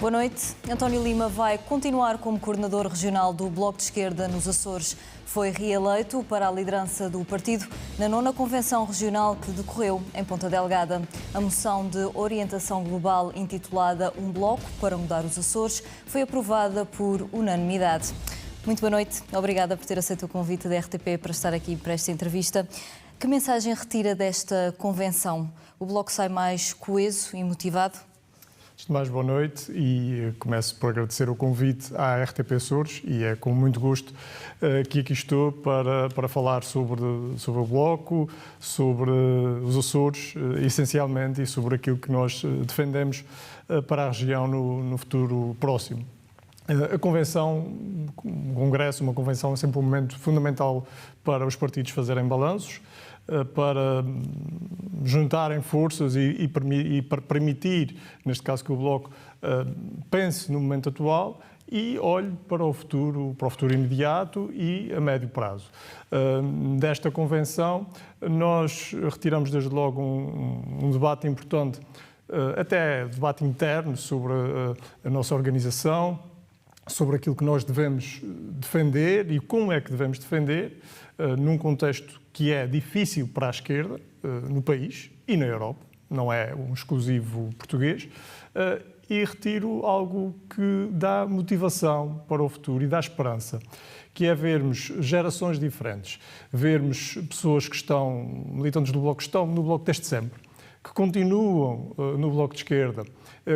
Boa noite. António Lima vai continuar como coordenador regional do Bloco de Esquerda nos Açores. Foi reeleito para a liderança do partido na 9ª Convenção Regional que decorreu em Ponta Delgada. A moção de orientação global intitulada Um Bloco para Mudar os Açores foi aprovada por unanimidade. Muito boa noite. Obrigada por ter aceito o convite da RTP para estar aqui para esta entrevista. Que mensagem retira desta convenção? O Bloco sai mais coeso e motivado? Antes de mais, boa noite e começo por agradecer o convite à RTP Açores e é com muito gosto que aqui estou para falar sobre o Bloco, sobre os Açores, essencialmente, e sobre aquilo que nós defendemos para a região no futuro próximo. A convenção, um congresso, uma convenção é sempre um momento fundamental para os partidos fazerem balanços, para juntarem forças e para permitir, neste caso, que o Bloco pense no momento atual e olhe para o futuro imediato e a médio prazo. Desta convenção, nós retiramos desde logo um debate importante, até debate interno sobre a nossa organização, sobre aquilo que nós devemos defender e como é que devemos defender, num contexto que é difícil para a esquerda no país e na Europa, não é um exclusivo português, e retiro algo que dá motivação para o futuro e dá esperança, que é vermos gerações diferentes, vermos pessoas que estão, militantes do Bloco, que estão no Bloco desde sempre, que continuam no Bloco de Esquerda,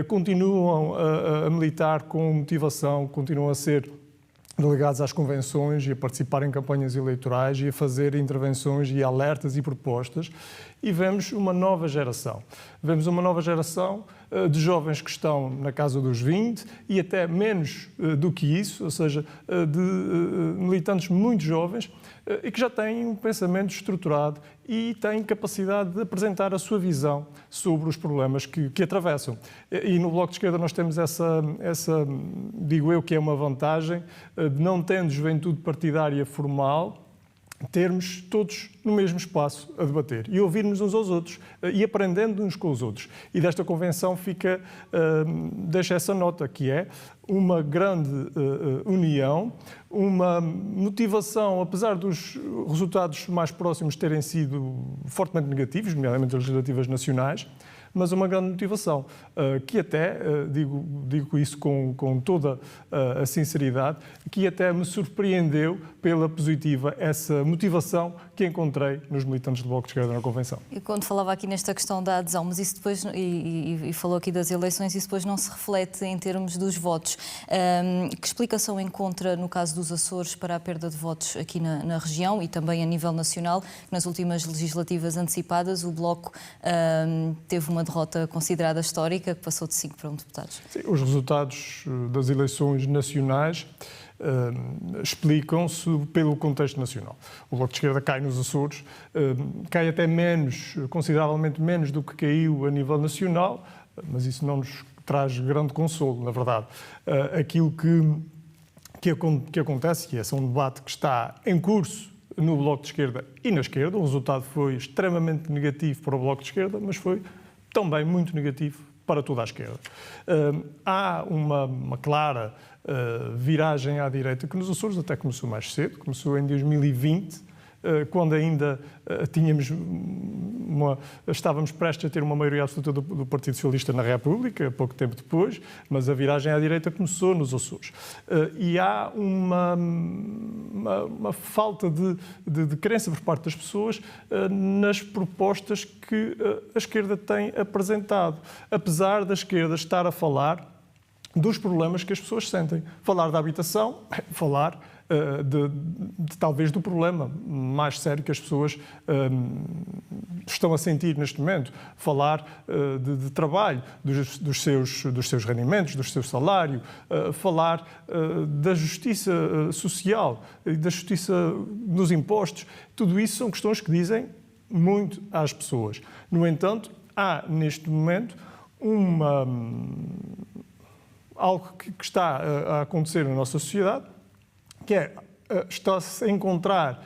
continuam a militar com motivação, continuam a ser delegados às convenções e a participar em campanhas eleitorais e a fazer intervenções e alertas e propostas, e vemos uma nova geração. Vemos uma nova geração de jovens que estão na casa dos 20 e até menos do que isso, ou seja, de militantes muito jovens e que já têm um pensamento estruturado e têm capacidade de apresentar a sua visão sobre os problemas que atravessam. E no Bloco de Esquerda nós temos essa, digo eu, que é uma vantagem de, não tendo juventude partidária formal, termos todos no mesmo espaço a debater e ouvirmos uns aos outros e aprendendo uns com os outros. E desta convenção deixa essa nota, que é uma grande união, uma motivação, apesar dos resultados mais próximos terem sido fortemente negativos, nomeadamente as legislativas nacionais, mas uma grande motivação, que até, digo isso com toda a sinceridade, que até me surpreendeu pela positiva, essa motivação que encontrei nos militantes do Bloco de Esquerda na Convenção. E quando falava aqui nesta questão da adesão, mas isso depois, e falou aqui das eleições, isso depois não se reflete em termos dos votos. Que explicação encontra, no caso dos Açores, para a perda de votos aqui na região e também a nível nacional? Nas últimas legislativas antecipadas, o Bloco teve uma derrota considerada histórica, que passou de 5 para 1 deputados. Sim, os resultados das eleições nacionais explicam-se pelo contexto nacional. O Bloco de Esquerda cai nos Açores, cai até menos, consideravelmente menos do que caiu a nível nacional, mas isso não nos traz grande consolo, na verdade. Aquilo que acontece, e esse é um debate que está em curso no Bloco de Esquerda e na esquerda, o resultado foi extremamente negativo para o Bloco de Esquerda, mas foi também muito negativo para toda a esquerda. Há uma clara viragem à direita que nos Açores até começou mais cedo, começou em 2020, quando ainda estávamos prestes a ter uma maioria absoluta do Partido Socialista na República, pouco tempo depois, mas a viragem à direita começou nos Açores. E há uma falta de crença por parte das pessoas nas propostas que a esquerda tem apresentado, apesar da esquerda estar a falar dos problemas que as pessoas sentem. Falar da habitação, falar talvez do problema mais sério que as pessoas estão a sentir neste momento, falar de trabalho, dos seus rendimentos, do seu salário, falar da justiça social, da justiça nos impostos. Tudo isso são questões que dizem muito às pessoas. No entanto, há neste momento algo que está a acontecer na nossa sociedade, que está-se a encontrar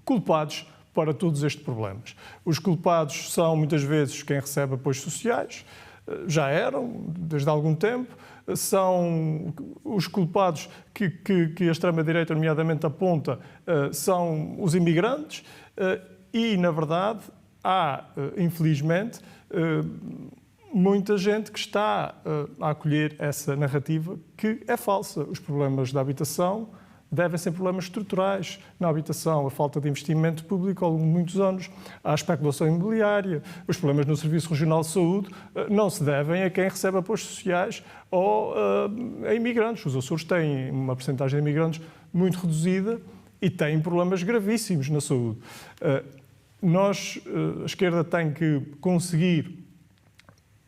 culpados para todos estes problemas. Os culpados são, muitas vezes, quem recebe apoios sociais, já eram, desde há algum tempo, são os culpados que a extrema-direita, nomeadamente, aponta, são os imigrantes e, na verdade, há, infelizmente, muita gente que está a acolher essa narrativa que é falsa. Os problemas da habitação devem ser problemas estruturais na habitação, a falta de investimento público ao longo de muitos anos, a especulação imobiliária, os problemas no Serviço Regional de Saúde não se devem a quem recebe apoios sociais ou a imigrantes. Os Açores têm uma percentagem de imigrantes muito reduzida e têm problemas gravíssimos na saúde. A esquerda tem que conseguir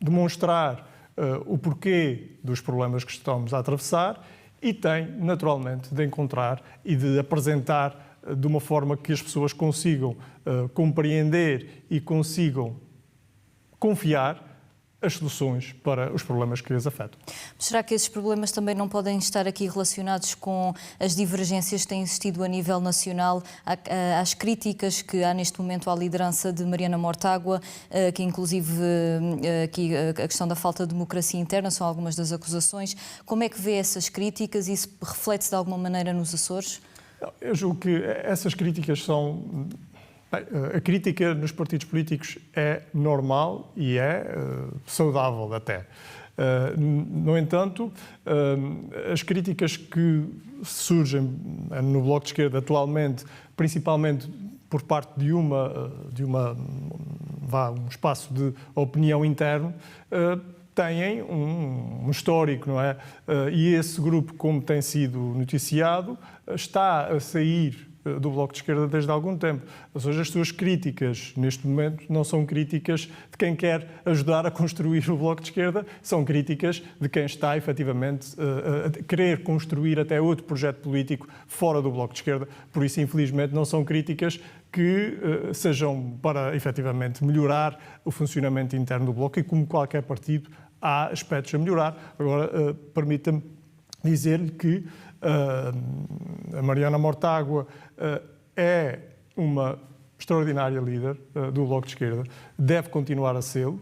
demonstrar o porquê dos problemas que estamos a atravessar e tem, naturalmente, de encontrar e de apresentar de uma forma que as pessoas consigam compreender e consigam confiar as soluções para os problemas que as afetam. Mas será que esses problemas também não podem estar aqui relacionados com as divergências que têm existido a nível nacional, às críticas que há neste momento à liderança de Mariana Mortágua, que inclusive aqui a questão da falta de democracia interna são algumas das acusações. Como é que vê essas críticas e isso reflete-se de alguma maneira nos Açores? Eu julgo que essas críticas são... A crítica nos partidos políticos é normal e é saudável até. No entanto, as críticas que surgem no Bloco de Esquerda atualmente, principalmente por parte de um espaço de opinião interno, têm um histórico, não é? E esse grupo, como tem sido noticiado, está a sair do Bloco de Esquerda desde há algum tempo. Ou seja, as suas críticas, neste momento, não são críticas de quem quer ajudar a construir o Bloco de Esquerda, são críticas de quem está, efetivamente, a querer construir até outro projeto político fora do Bloco de Esquerda. Por isso, infelizmente, não são críticas que sejam para, efetivamente, melhorar o funcionamento interno do Bloco e, como qualquer partido, há aspectos a melhorar. Agora, permita-me dizer-lhe que a Mariana Mortágua é uma extraordinária líder do Bloco de Esquerda, deve continuar a sê-lo.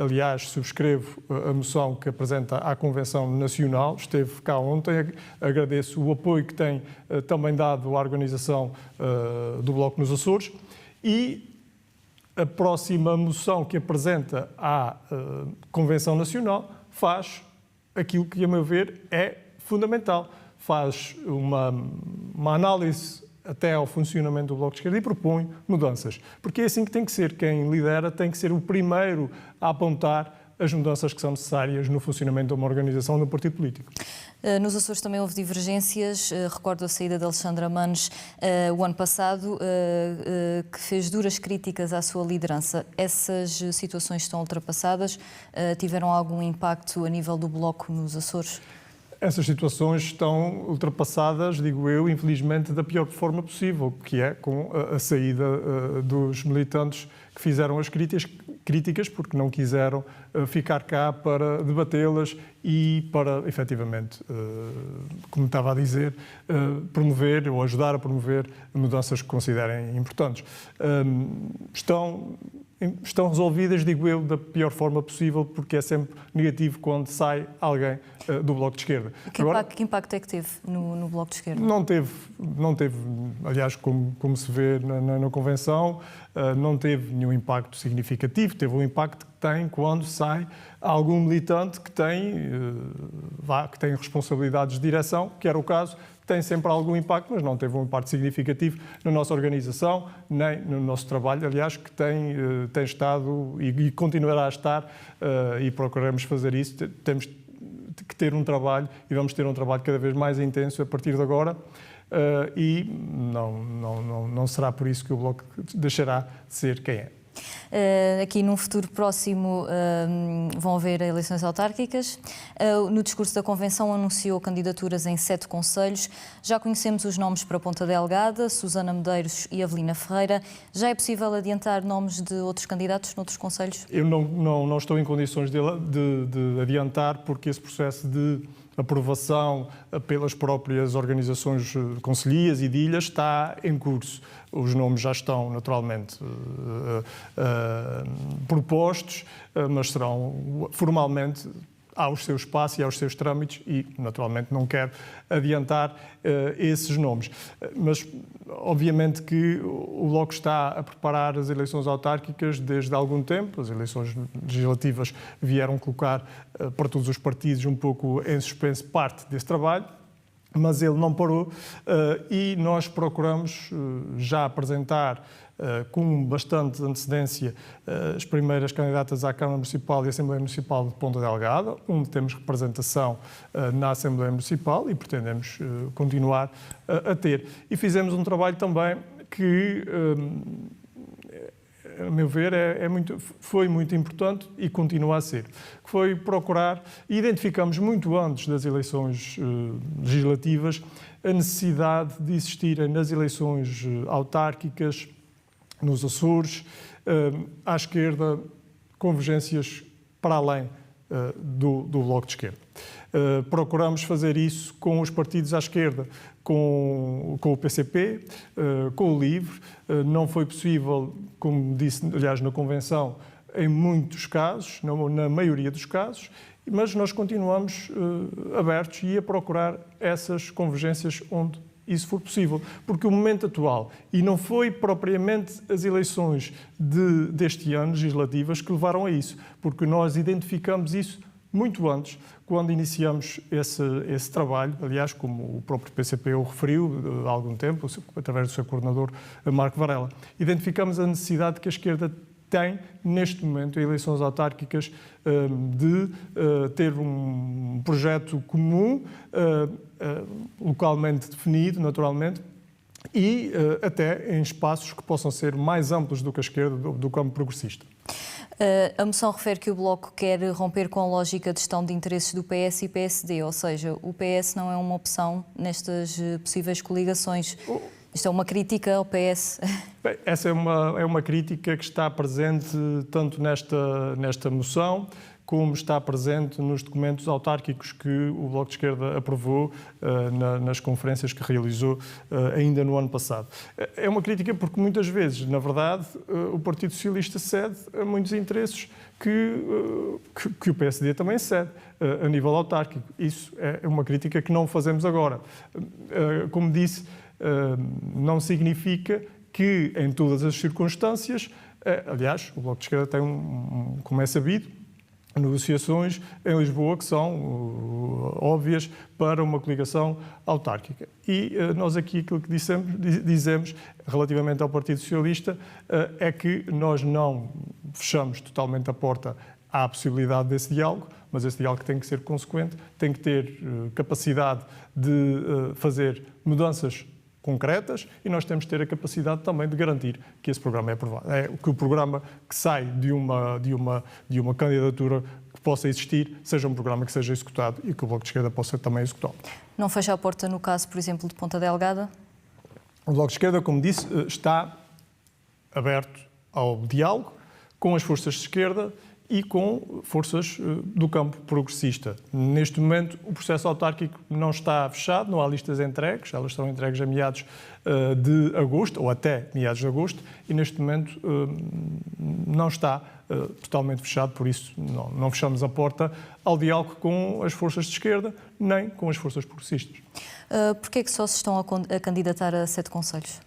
Aliás, subscrevo a moção que apresenta à Convenção Nacional, esteve cá ontem, agradeço o apoio que tem também dado à organização do Bloco nos Açores e a próxima moção que apresenta à Convenção Nacional faz aquilo que, a meu ver, é fundamental. Faz uma análise até ao funcionamento do Bloco de Esquerda e propõe mudanças. Porque é assim que tem que ser. Quem lidera tem que ser o primeiro a apontar as mudanças que são necessárias no funcionamento de uma organização de um partido político. Nos Açores também houve divergências. Recordo a saída de Alexandra Manes o ano passado, que fez duras críticas à sua liderança. Essas situações estão ultrapassadas? Tiveram algum impacto a nível do Bloco nos Açores? Essas situações estão ultrapassadas, digo eu, infelizmente, da pior forma possível, que é com a saída dos militantes que fizeram as críticas porque não quiseram ficar cá para debatê-las e para, efetivamente, como estava a dizer, promover ou ajudar a promover mudanças que considerem importantes. Estão resolvidas, digo eu, da pior forma possível, porque é sempre negativo quando sai alguém do Bloco de Esquerda. Que impacto é que teve no Bloco de Esquerda? Não teve, aliás, como se vê na Convenção, não teve nenhum impacto significativo, teve o impacto que tem quando sai algum militante que tem responsabilidades de direção, que era o caso, tem sempre algum impacto, mas não teve um impacto significativo na nossa organização, nem no nosso trabalho, aliás, que tem estado e continuará a estar, e procuraremos fazer isso. Temos que ter um trabalho e vamos ter um trabalho cada vez mais intenso a partir de agora, e não será por isso que o Bloco deixará de ser quem é. Aqui num futuro próximo vão haver eleições autárquicas. No discurso da Convenção anunciou candidaturas em 7 concelhos. Já conhecemos os nomes para Ponta Delgada, Susana Medeiros e Avelina Ferreira. Já é possível adiantar nomes de outros candidatos noutros concelhos? Eu não estou em condições de adiantar, porque esse processo de aprovação pelas próprias organizações concelhias e de ilhas está em curso. Os nomes já estão naturalmente propostos, mas serão formalmente ao seu espaço e aos seus trâmites e, naturalmente, não quero adiantar esses nomes. Mas, obviamente, que o Bloco está a preparar as eleições autárquicas desde há algum tempo. As eleições legislativas vieram colocar para todos os partidos um pouco em suspense parte desse trabalho, mas ele não parou e nós procuramos já apresentar com bastante antecedência as primeiras candidatas à Câmara Municipal e Assembleia Municipal de Ponta Delgada, onde temos representação na Assembleia Municipal e pretendemos continuar a ter. E fizemos um trabalho também que, a meu ver, foi muito importante e continua a ser, que foi procurar, e identificamos muito antes das eleições legislativas, a necessidade de existirem nas eleições autárquicas, nos Açores, à esquerda, convergências para além do Bloco de Esquerda. Procuramos fazer isso com os partidos à esquerda, com o PCP, com o LIVRE. Não foi possível, como disse, aliás, na Convenção, em muitos casos, na maioria dos casos, mas nós continuamos abertos e a procurar essas convergências onde isso for possível, porque o momento atual, e não foi propriamente as eleições deste ano, legislativas, que levaram a isso, porque nós identificamos isso muito antes, quando iniciamos esse trabalho, aliás, como o próprio PCP o referiu há algum tempo, através do seu coordenador, Marco Varela. Identificamos a necessidade que a esquerda tem, neste momento, em eleições autárquicas, de ter um projeto comum, localmente definido, naturalmente, e até em espaços que possam ser mais amplos do que a esquerda, do campo progressista. A moção refere que o Bloco quer romper com a lógica de gestão de interesses do PS e PSD, ou seja, o PS não é uma opção nestas possíveis coligações. Isto é uma crítica ao PS? Bem, essa é uma crítica que está presente tanto nesta moção, como está presente nos documentos autárquicos que o Bloco de Esquerda aprovou nas conferências que realizou ainda no ano passado. É uma crítica porque muitas vezes, na verdade, o Partido Socialista cede a muitos interesses que o PSD também cede a nível autárquico. Isso é uma crítica que não fazemos agora. Como disse, não significa que em todas as circunstâncias, aliás, o Bloco de Esquerda tem, como é sabido, negociações em Lisboa que são óbvias para uma coligação autárquica. E nós aqui aquilo que dizemos relativamente ao Partido Socialista é que nós não fechamos totalmente a porta à possibilidade desse diálogo, mas esse diálogo tem que ser consequente, tem que ter capacidade de fazer mudanças concretas e nós temos de ter a capacidade também de garantir que esse programa é aprovado. É que o programa que sai de uma candidatura que possa existir seja um programa que seja executado e que o Bloco de Esquerda possa também executá-lo. Não fecha a porta no caso, por exemplo, de Ponta Delgada? O Bloco de Esquerda, como disse, está aberto ao diálogo com as forças de esquerda e com forças do campo progressista. Neste momento, o processo autárquico não está fechado, não há listas entregues, elas serão entregues a meados de agosto, ou até meados de agosto, e neste momento não está totalmente fechado, por isso não fechamos a porta ao diálogo com as forças de esquerda, nem com as forças progressistas. Porquê é que só se estão a candidatar a 7 concelhos?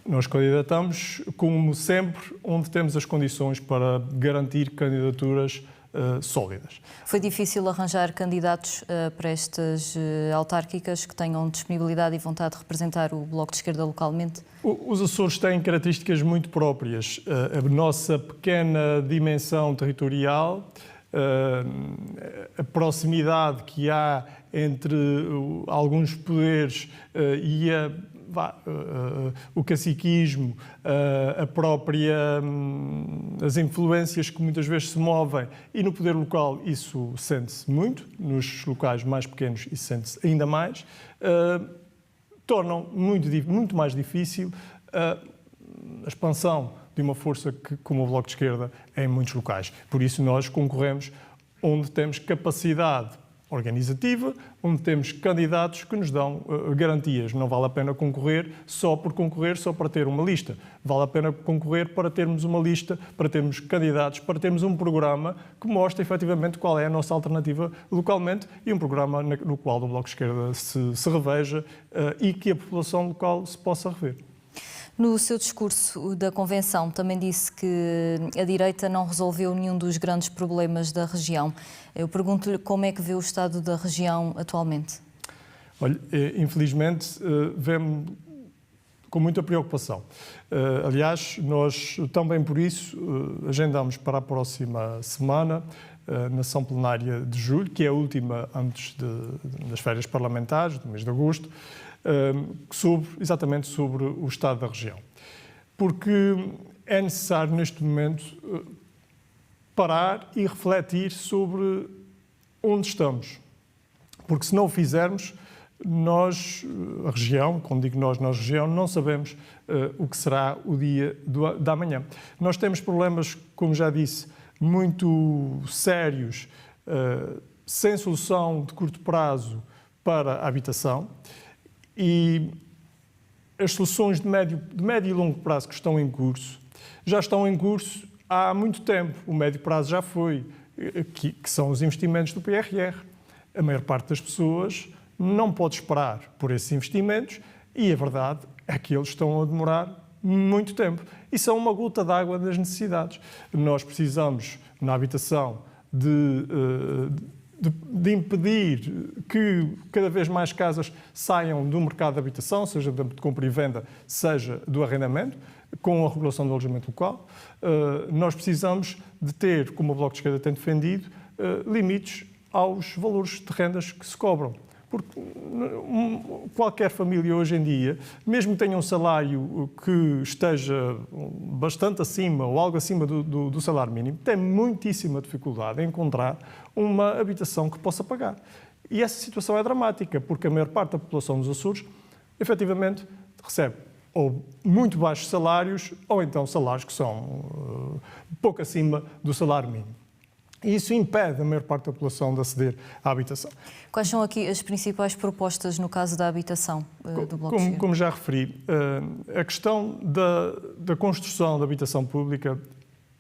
Nós candidatamos, como sempre, onde temos as condições para garantir candidaturas sólidas. Foi difícil arranjar candidatos para estas autárquicas que tenham disponibilidade e vontade de representar o Bloco de Esquerda localmente? Os Açores têm características muito próprias. A nossa pequena dimensão territorial, a proximidade que há entre alguns poderes e o caciquismo, as influências que muitas vezes se movem e no poder local isso sente-se muito, nos locais mais pequenos isso sente-se ainda mais, tornam muito mais difícil a expansão de uma força como o Bloco de Esquerda em muitos locais. Por isso nós concorremos onde temos capacidade, organizativa, onde temos candidatos que nos dão garantias. Não vale a pena concorrer só por concorrer, só para ter uma lista. Vale a pena concorrer para termos uma lista, para termos candidatos, para termos um programa que mostre efetivamente qual é a nossa alternativa localmente e um programa no qual o Bloco de Esquerda se reveja e que a população local se possa rever. No seu discurso da Convenção também disse que a direita não resolveu nenhum dos grandes problemas da região. Eu pergunto-lhe como é que vê o estado da região atualmente. Olha, infelizmente, vemos com muita preocupação. Aliás, nós também por isso agendamos para a próxima semana, na sessão plenária de julho, que é a última antes das férias parlamentares, do mês de agosto, exatamente sobre o estado da região. Porque é necessário, neste momento, parar e refletir sobre onde estamos. Porque se não o fizermos, nós, a região, quando digo nós, região, não sabemos o que será o dia da manhã. Nós temos problemas, como já disse, muito sérios, sem solução de curto prazo para a habitação. E as soluções de médio e longo prazo que estão em curso, já estão em curso há muito tempo. O médio prazo já foi, que são os investimentos do PRR. A maior parte das pessoas não pode esperar por esses investimentos e a verdade é que eles estão a demorar muito tempo. E são uma gota d'água das necessidades. Nós precisamos, na habitação, de impedir que cada vez mais casas saiam do mercado de habitação, seja de compra e venda, seja do arrendamento, com a regulação do alojamento local. Nós precisamos de ter, como o Bloco de Esquerda tem defendido, limites aos valores de rendas que se cobram. Porque qualquer família hoje em dia, mesmo que tenha um salário que esteja bastante acima ou algo acima do salário mínimo, tem muitíssima dificuldade em encontrar uma habitação que possa pagar. E essa situação é dramática, porque a maior parte da população dos Açores, efetivamente, recebe ou muito baixos salários, ou então salários que são pouco acima do salário mínimo. E isso impede a maior parte da população de aceder à habitação. Quais são aqui as principais propostas no caso da habitação do Bloco de Esquerda? Como já referi, a questão da construção da habitação pública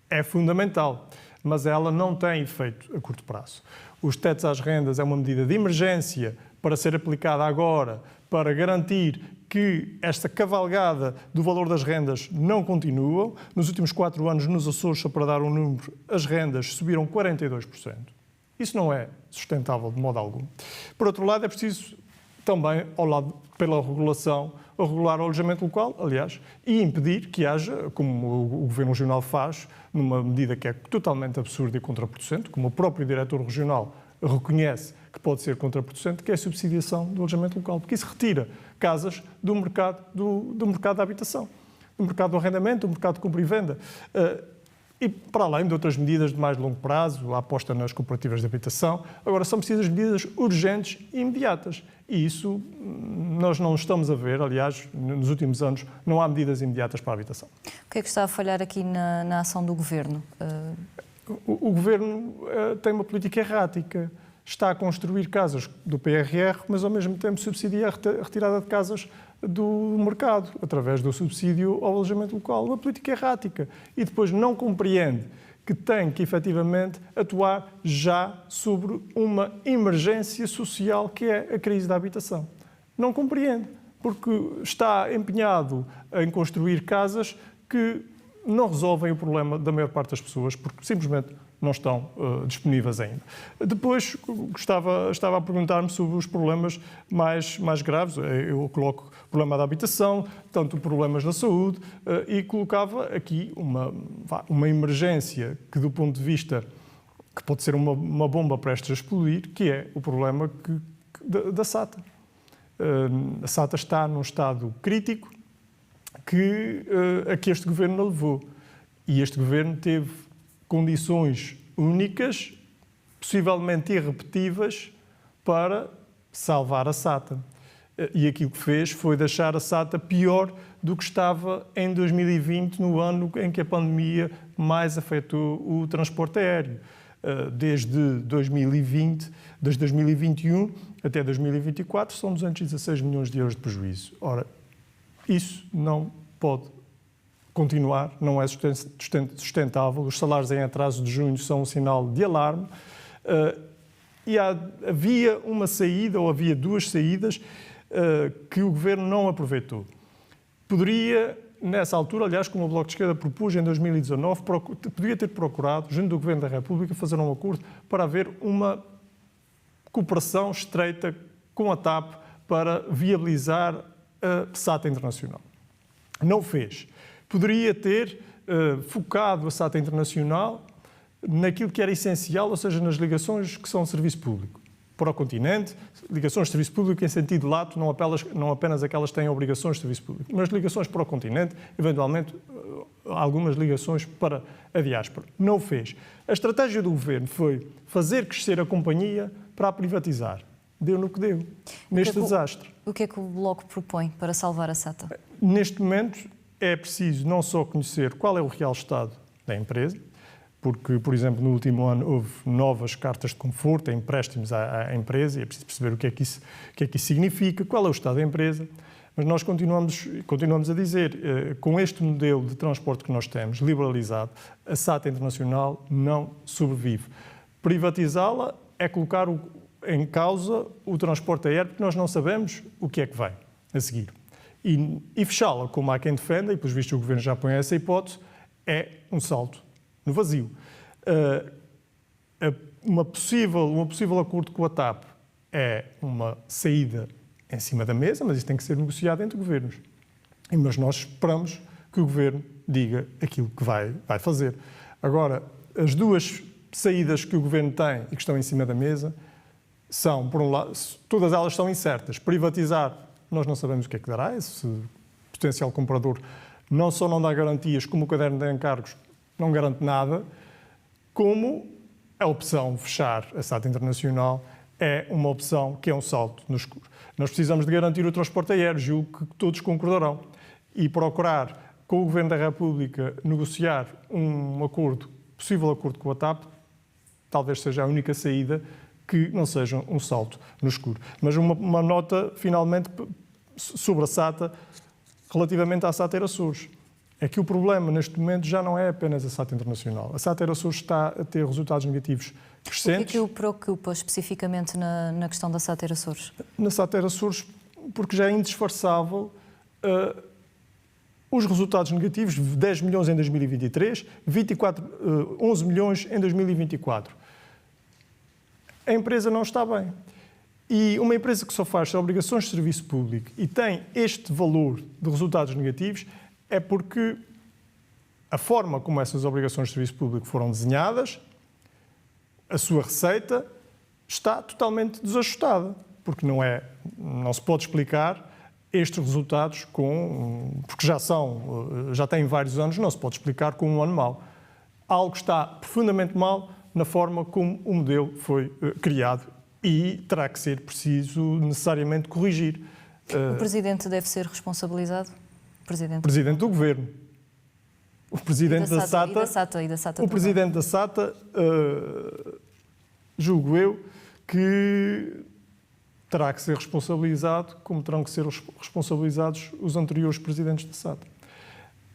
é fundamental, mas ela não tem efeito a curto prazo. Os tetos às rendas é uma medida de emergência para ser aplicada agora, para garantir que esta cavalgada do valor das rendas não continua. Nos últimos 4 anos, nos Açores, só para dar um número, as rendas subiram 42%. Isso não é sustentável de modo algum. Por outro lado, é preciso também, ao lado pela regulação, regular o alojamento local, aliás, e impedir que haja, como o Governo Regional faz, numa medida que é totalmente absurda e contraproducente, como o próprio Diretor Regional reconhece que pode ser contraproducente, que é a subsidiação do alojamento local, porque isso retira casas do mercado da habitação, do mercado do arrendamento, do mercado de compra e venda. E para além de outras medidas de mais longo prazo, a aposta nas cooperativas de habitação, agora são precisas medidas urgentes e imediatas. E isso nós não estamos a ver, aliás, nos últimos anos não há medidas imediatas para a habitação. O que é que está a falhar aqui na ação do Governo? O Governo tem uma política errática. Está a construir casas do PRR, mas ao mesmo tempo subsidia a retirada de casas do mercado, através do subsídio ao alojamento local. Uma política errática. E depois não compreende que tem que, efetivamente, atuar já sobre uma emergência social que é a crise da habitação. Não compreende, porque está empenhado em construir casas que não resolvem o problema da maior parte das pessoas, porque simplesmente não estão disponíveis ainda. Depois, estava a perguntar-me sobre os problemas mais graves. Eu coloco o problema da habitação, tanto problemas da saúde, e colocava aqui uma emergência que, do ponto de vista, que pode ser uma bomba prestes a explodir, que é o problema da SATA. A SATA está num estado crítico a que este governo levou. E este governo teve condições únicas, possivelmente irrepetíveis, para salvar a SATA. E aquilo que fez foi deixar a SATA pior do que estava em 2020, no ano em que a pandemia mais afetou o transporte aéreo. desde 2020, desde 2021 até 2024, são 216 milhões de euros de prejuízo. Ora, isso não pode continuar, não é sustentável. Os salários em atraso de junho são um sinal de alarme. E havia uma saída, ou havia duas saídas, que o Governo não aproveitou. Poderia, nessa altura, aliás, como o Bloco de Esquerda propôs em 2019, poderia ter procurado, junto do Governo da República, fazer um acordo para haver uma cooperação estreita com a TAP para viabilizar a SATA Internacional. Não o fez. Poderia ter focado a SATA Internacional naquilo que era essencial, ou seja, nas ligações que são de serviço público para o continente, ligações de serviço público em sentido lato, não apenas aquelas que têm obrigações de serviço público, mas ligações para o continente, eventualmente algumas ligações para a diáspora. Não o fez. A estratégia do Governo foi fazer crescer a companhia para a privatizar. Deu no que deu, neste desastre. O que é que o Bloco propõe para salvar a SATA? Neste momento é preciso não só conhecer qual é o real estado da empresa, porque, por exemplo, no último ano houve novas cartas de conforto, empréstimos à empresa, e é preciso perceber o que é que isso significa, qual é o estado da empresa, mas nós continuamos a dizer, com este modelo de transporte que nós temos, liberalizado, a SATA Internacional não sobrevive. Privatizá-la é colocar em causa o transporte aéreo, porque nós não sabemos o que é que vem a seguir. E fechá-la, como há quem defenda, e pelos vistos o Governo já põe essa hipótese, é um salto no vazio. Um possível acordo com a TAP é uma saída em cima da mesa, mas isso tem que ser negociado entre governos. Mas nós esperamos que o Governo diga aquilo que vai fazer. Agora, as duas saídas que o Governo tem e que estão em cima da mesa são, por um lado, todas elas são incertas. Privatizar, nós não sabemos o que é que dará. Esse potencial comprador não só não dá garantias, como o caderno de encargos não garante nada, como a opção de fechar a SATA Internacional é uma opção que é um salto no escuro. Nós precisamos de garantir o transporte aéreo, julgo que todos concordarão, e procurar com o Governo da República negociar um possível acordo com a TAP, talvez seja a única saída que não seja um salto no escuro. Mas uma nota, finalmente, sobre a SATA, relativamente à SATA Açores. É que o problema, neste momento, já não é apenas a SATA Internacional. A SATA Açores está a ter resultados negativos crescentes. O que é que o preocupa especificamente na questão da SATA Açores? Na SATA Açores, porque já é indisfarçável os resultados negativos, 10 milhões em 2023, 11 milhões em 2024. A empresa não está bem. E uma empresa que só faz obrigações de serviço público e tem este valor de resultados negativos é porque a forma como essas obrigações de serviço público foram desenhadas, a sua receita está totalmente desajustada, porque não se pode explicar estes resultados porque já têm vários anos, não se pode explicar com um ano mau. Algo está profundamente mal na forma como o modelo foi criado e terá que ser preciso necessariamente corrigir. O Presidente deve ser responsabilizado? Presidente do Governo. O Presidente da SATA. O Presidente da SATA, julgo eu, que terá que ser responsabilizado, como terão que ser responsabilizados os anteriores Presidentes da SATA.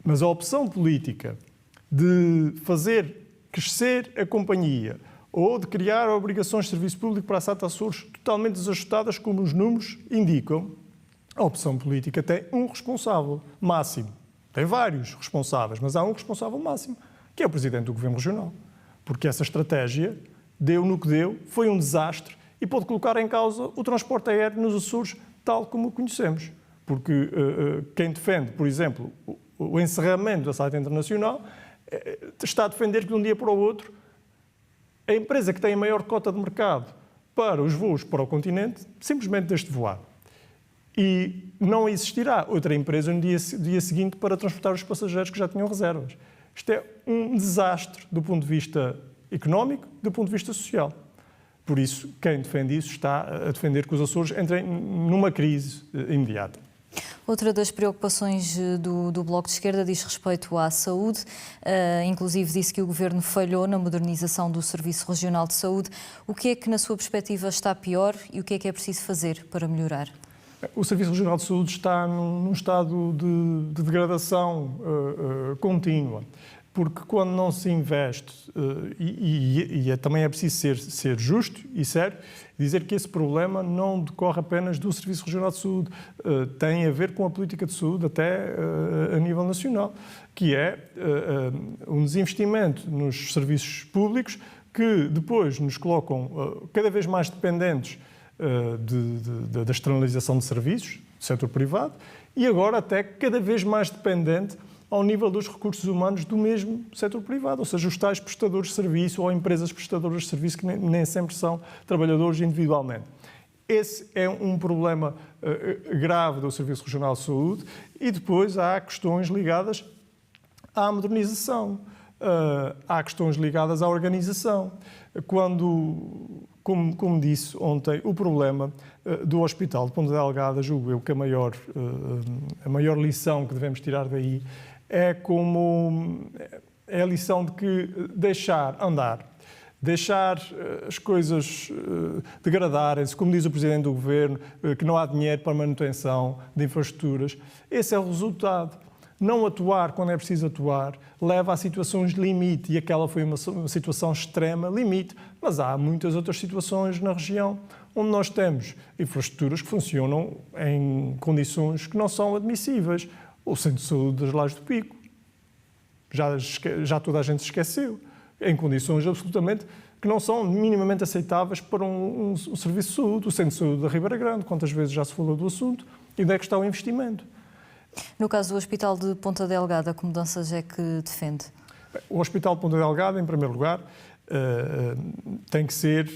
Mas a opção política de fazer crescer a companhia ou de criar obrigações de serviço público para a SATA Açores totalmente desajustadas, como os números indicam, a opção política tem um responsável máximo. Tem vários responsáveis, mas há um responsável máximo, que é o Presidente do Governo Regional. Porque essa estratégia deu no que deu, foi um desastre e pode colocar em causa o transporte aéreo nos Açores tal como o conhecemos. Porque quem defende, por exemplo, o encerramento da SATA Internacional está a defender que de um dia para o outro a empresa que tem a maior cota de mercado para os voos para o continente simplesmente deixe de voar. E não existirá outra empresa no dia seguinte para transportar os passageiros que já tinham reservas. Isto é um desastre do ponto de vista económico, do ponto de vista social. Por isso, quem defende isso está a defender que os Açores entrem numa crise imediata. Outra das preocupações do Bloco de Esquerda diz respeito à saúde. Inclusive disse que o Governo falhou na modernização do Serviço Regional de Saúde. O que é que, na sua perspectiva, está pior e o que é preciso fazer para melhorar? O Serviço Regional de Saúde está num estado de degradação contínua, porque quando não se investe, também é preciso ser justo e sério, dizer que esse problema não decorre apenas do Serviço Regional de Saúde, tem a ver com a política de saúde até a nível nacional, que é um desinvestimento nos serviços públicos que depois nos colocam cada vez mais dependentes da externalização de serviços do setor privado e agora até cada vez mais dependente ao nível dos recursos humanos do mesmo setor privado, ou seja, os tais prestadores de serviço ou empresas prestadoras de serviço que nem sempre são trabalhadores individualmente. Esse é um problema grave do Serviço Regional de Saúde e depois há questões ligadas à modernização, há questões ligadas à organização. Como disse ontem, o problema do Hospital de Ponta Delgada, julgo eu que a maior lição que devemos tirar daí é a lição de que deixar andar, deixar as coisas degradarem-se, como diz o Presidente do Governo, que não há dinheiro para manutenção de infraestruturas. Esse é o resultado. Não atuar quando é preciso atuar leva a situações de limite e aquela foi uma situação extrema, limite, mas há muitas outras situações na região onde nós temos infraestruturas que funcionam em condições que não são admissíveis. O Centro de Saúde das Lajes do Pico, já toda a gente se esqueceu, em condições absolutamente que não são minimamente aceitáveis para um serviço de saúde. O Centro de Saúde da Ribeira Grande, quantas vezes já se falou do assunto, e onde é que está o investimento? No caso do Hospital de Ponta Delgada, que mudanças é que defende? O Hospital de Ponta Delgada, em primeiro lugar, tem que ser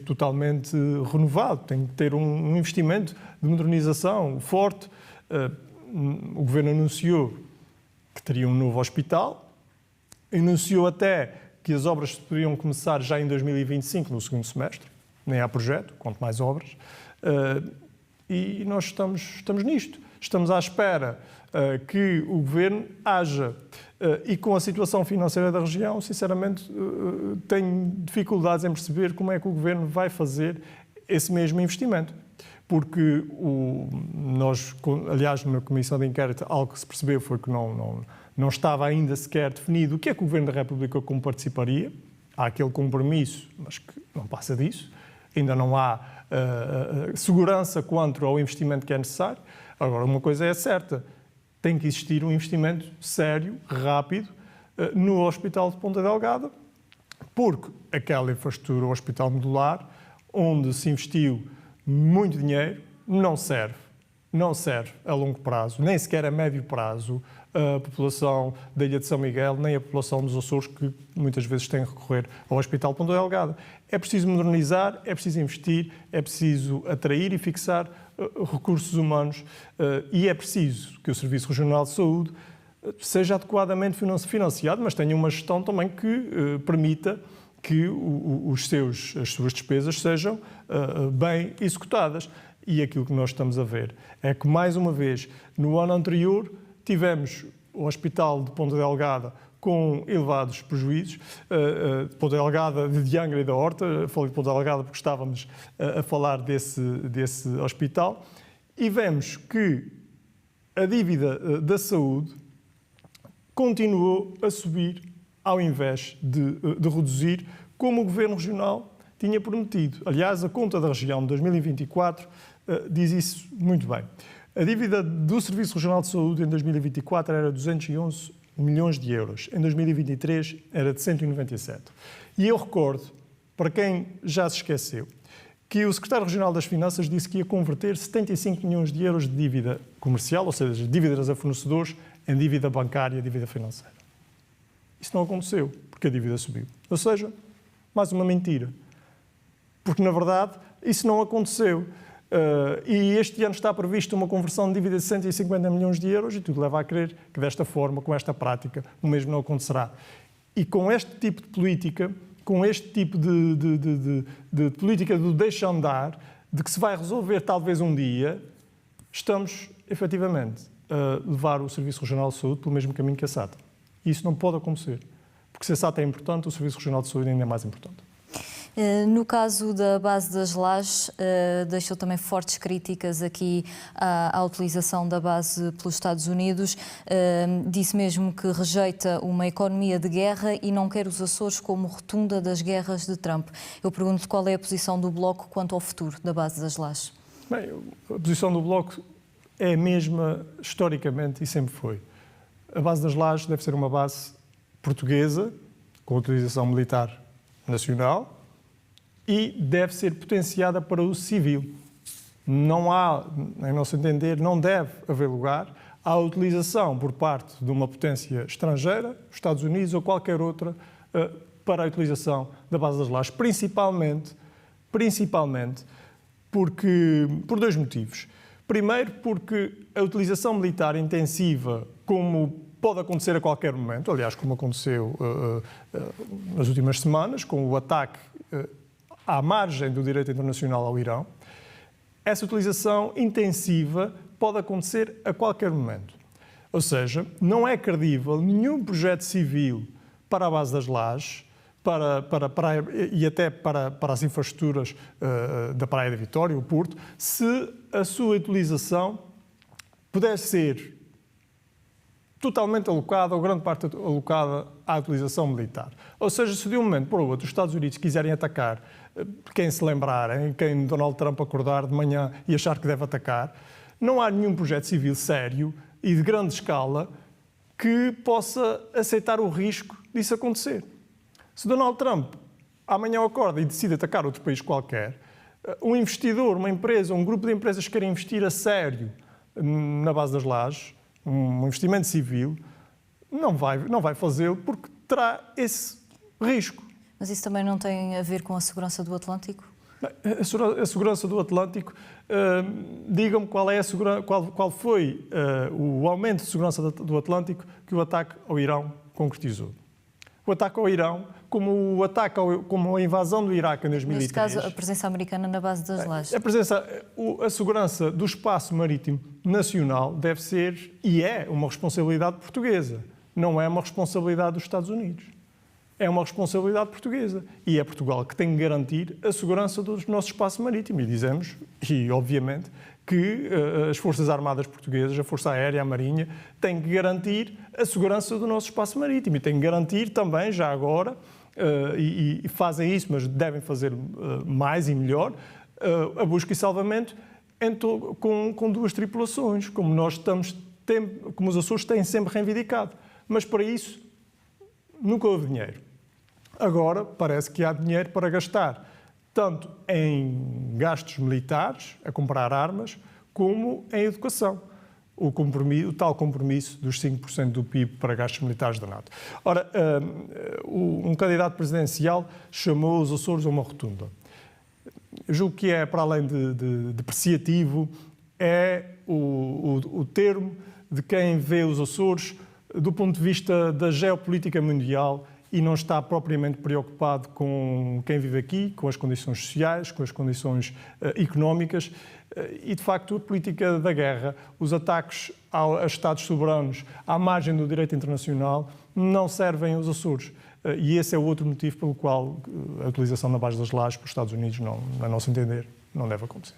totalmente renovado, tem que ter um investimento de modernização forte. O Governo anunciou que teria um novo hospital, anunciou até que as obras poderiam começar já em 2025, no segundo semestre, nem há projeto, quanto mais obras. E nós estamos nisto. Estamos à espera que o Governo haja. E com a situação financeira da região, sinceramente, tenho dificuldades em perceber como é que o Governo vai fazer esse mesmo investimento. Porque nós, aliás, na Comissão de Inquérito, algo que se percebeu foi que não estava ainda sequer definido o que é que o Governo da República como participaria. Há aquele compromisso, mas que não passa disso. Ainda não há segurança quanto ao investimento que é necessário. Agora, uma coisa é certa, tem que existir um investimento sério, rápido, no Hospital de Ponta Delgada, porque aquela infraestrutura, o Hospital Modular, onde se investiu muito dinheiro, não serve a longo prazo, nem sequer a médio prazo, a população da Ilha de São Miguel, nem a população dos Açores, que muitas vezes tem que recorrer ao Hospital de Ponta Delgada. É preciso modernizar, é preciso investir, é preciso atrair e fixar recursos humanos e é preciso que o Serviço Regional de Saúde seja adequadamente financiado, mas tenha uma gestão também que permita que as suas despesas sejam bem executadas. E aquilo que nós estamos a ver é que, mais uma vez, no ano anterior, tivemos o Hospital de Ponta Delgada com elevados prejuízos, de Ponta Delgada, de Angra e da Horta, falei de Ponta Delgada porque estávamos a falar desse hospital, e vemos que a dívida da saúde continuou a subir ao invés de reduzir, como o Governo Regional tinha prometido. Aliás, a conta da região de 2024 diz isso muito bem. A dívida do Serviço Regional de Saúde em 2024 era 211 milhões de euros. Em 2023 era de 197. E eu recordo, para quem já se esqueceu, que o Secretário Regional das Finanças disse que ia converter 75 milhões de euros de dívida comercial, ou seja, dívidas a fornecedores, em dívida bancária, dívida financeira. Isso não aconteceu, porque a dívida subiu. Ou seja, mais uma mentira. Porque, na verdade, isso não aconteceu. E este ano está prevista uma conversão de dívida de 150 milhões de euros e tudo leva a crer que desta forma, com esta prática, o mesmo não acontecerá. E com este tipo de política, com este tipo de política do deixa andar, de que se vai resolver talvez um dia, estamos, efetivamente, a levar o Serviço Regional de Saúde pelo mesmo caminho que a SATA. E isso não pode acontecer, porque se a SATA é importante, o Serviço Regional de Saúde ainda é mais importante. No caso da base das Lajes, deixou também fortes críticas aqui à utilização da base pelos Estados Unidos. Disse mesmo que rejeita uma economia de guerra e não quer os Açores como rotunda das guerras de Trump. Eu pergunto qual é a posição do Bloco quanto ao futuro da base das Lajes. Bem, a posição do Bloco é a mesma historicamente e sempre foi. A base das Lajes deve ser uma base portuguesa, com utilização militar nacional, e deve ser potenciada para o civil. Não há, em nosso entender, não deve haver lugar à utilização por parte de uma potência estrangeira, Estados Unidos ou qualquer outra, para a utilização da base das Lajes, principalmente porque, por dois motivos. Primeiro, porque a utilização militar intensiva, como pode acontecer a qualquer momento, aliás, como aconteceu nas últimas semanas, com o ataque à margem do direito internacional ao Irão, essa utilização intensiva pode acontecer a qualquer momento. Ou seja, não é credível nenhum projeto civil para a base das Lajes e até para as infraestruturas da Praia da Vitória, o Porto, se a sua utilização pudesse ser totalmente alocada, ou grande parte alocada à utilização militar. Ou seja, se de um momento para o outro os Estados Unidos quiserem atacar quem se lembrarem, quem Donald Trump acordar de manhã e achar que deve atacar, não há nenhum projeto civil sério e de grande escala que possa aceitar o risco disso acontecer. Se Donald Trump amanhã acorda e decide atacar outro país qualquer, um investidor, uma empresa, um grupo de empresas que querem investir a sério na base das Lajes, um investimento civil, não vai fazê-lo porque terá esse risco. Mas isso também não tem a ver com a segurança do Atlântico? A segurança do Atlântico, digam-me qual foi o aumento de segurança do Atlântico que o ataque ao Irão concretizou. O ataque ao Irão, como a invasão do Iraque em 2003... Neste caso, a presença americana na base das Lajes. A segurança do espaço marítimo nacional deve ser e é uma responsabilidade portuguesa. Não é uma responsabilidade dos Estados Unidos. É uma responsabilidade portuguesa. E é Portugal que tem que garantir a segurança do nosso espaço marítimo. E dizemos, e obviamente, que as Forças Armadas Portuguesas, a Força Aérea, a Marinha, têm que garantir a segurança do nosso espaço marítimo. E têm que garantir também, já agora, e fazem isso, mas devem fazer mais e melhor, a busca e salvamento com duas tripulações, como como os Açores têm sempre reivindicado. Mas para isso nunca houve dinheiro. Agora parece que há dinheiro para gastar, tanto em gastos militares, a comprar armas, como em educação. O tal compromisso dos 5% do PIB para gastos militares da NATO. Ora, um candidato presidencial chamou os Açores a uma rotunda. Eu julgo que é, para além de depreciativo, é o termo de quem vê os Açores do ponto de vista da geopolítica mundial e não está propriamente preocupado com quem vive aqui, com as condições sociais, com as condições económicas e, de facto, a política da guerra, os ataques a Estados soberanos à margem do direito internacional não servem aos Açores. E esse é o outro motivo pelo qual a utilização da base das Lajes pelos Estados Unidos, a nosso entender, não deve acontecer.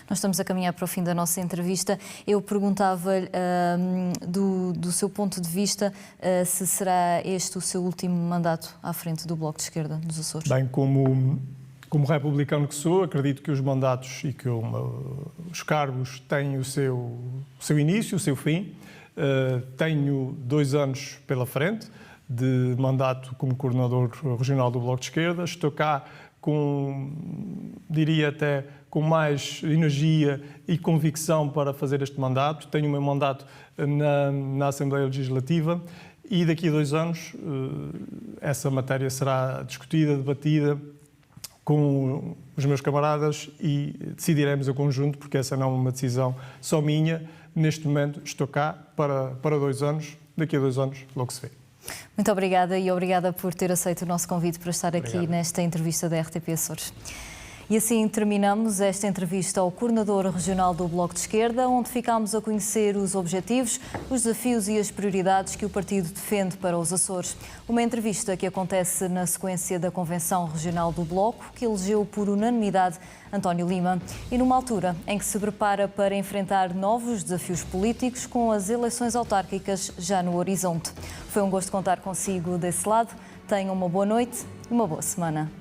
Nós estamos a caminhar para o fim da nossa entrevista. Eu perguntava-lhe, do seu ponto de vista, se será este o seu último mandato à frente do Bloco de Esquerda nos Açores? Bem, como republicano que sou, acredito que os mandatos e que os cargos têm o seu início, o seu fim. Tenho 2 anos pela frente de mandato como coordenador regional do Bloco de Esquerda. Estou cá diria até com mais energia e convicção para fazer este mandato. Tenho o meu mandato na Assembleia Legislativa e daqui a 2 anos essa matéria será discutida, debatida com os meus camaradas e decidiremos em conjunto, porque essa não é uma decisão só minha. Neste momento estou cá para 2 anos, daqui a 2 anos logo se vê. Muito obrigada e obrigada por ter aceito o nosso convite para estar aqui nesta entrevista da RTP Açores. E assim terminamos esta entrevista ao coordenador regional do Bloco de Esquerda, onde ficámos a conhecer os objetivos, os desafios e as prioridades que o partido defende para os Açores. Uma entrevista que acontece na sequência da Convenção Regional do Bloco, que elegeu por unanimidade António Lima, e numa altura em que se prepara para enfrentar novos desafios políticos com as eleições autárquicas já no horizonte. Foi um gosto contar consigo desse lado. Tenham uma boa noite e uma boa semana.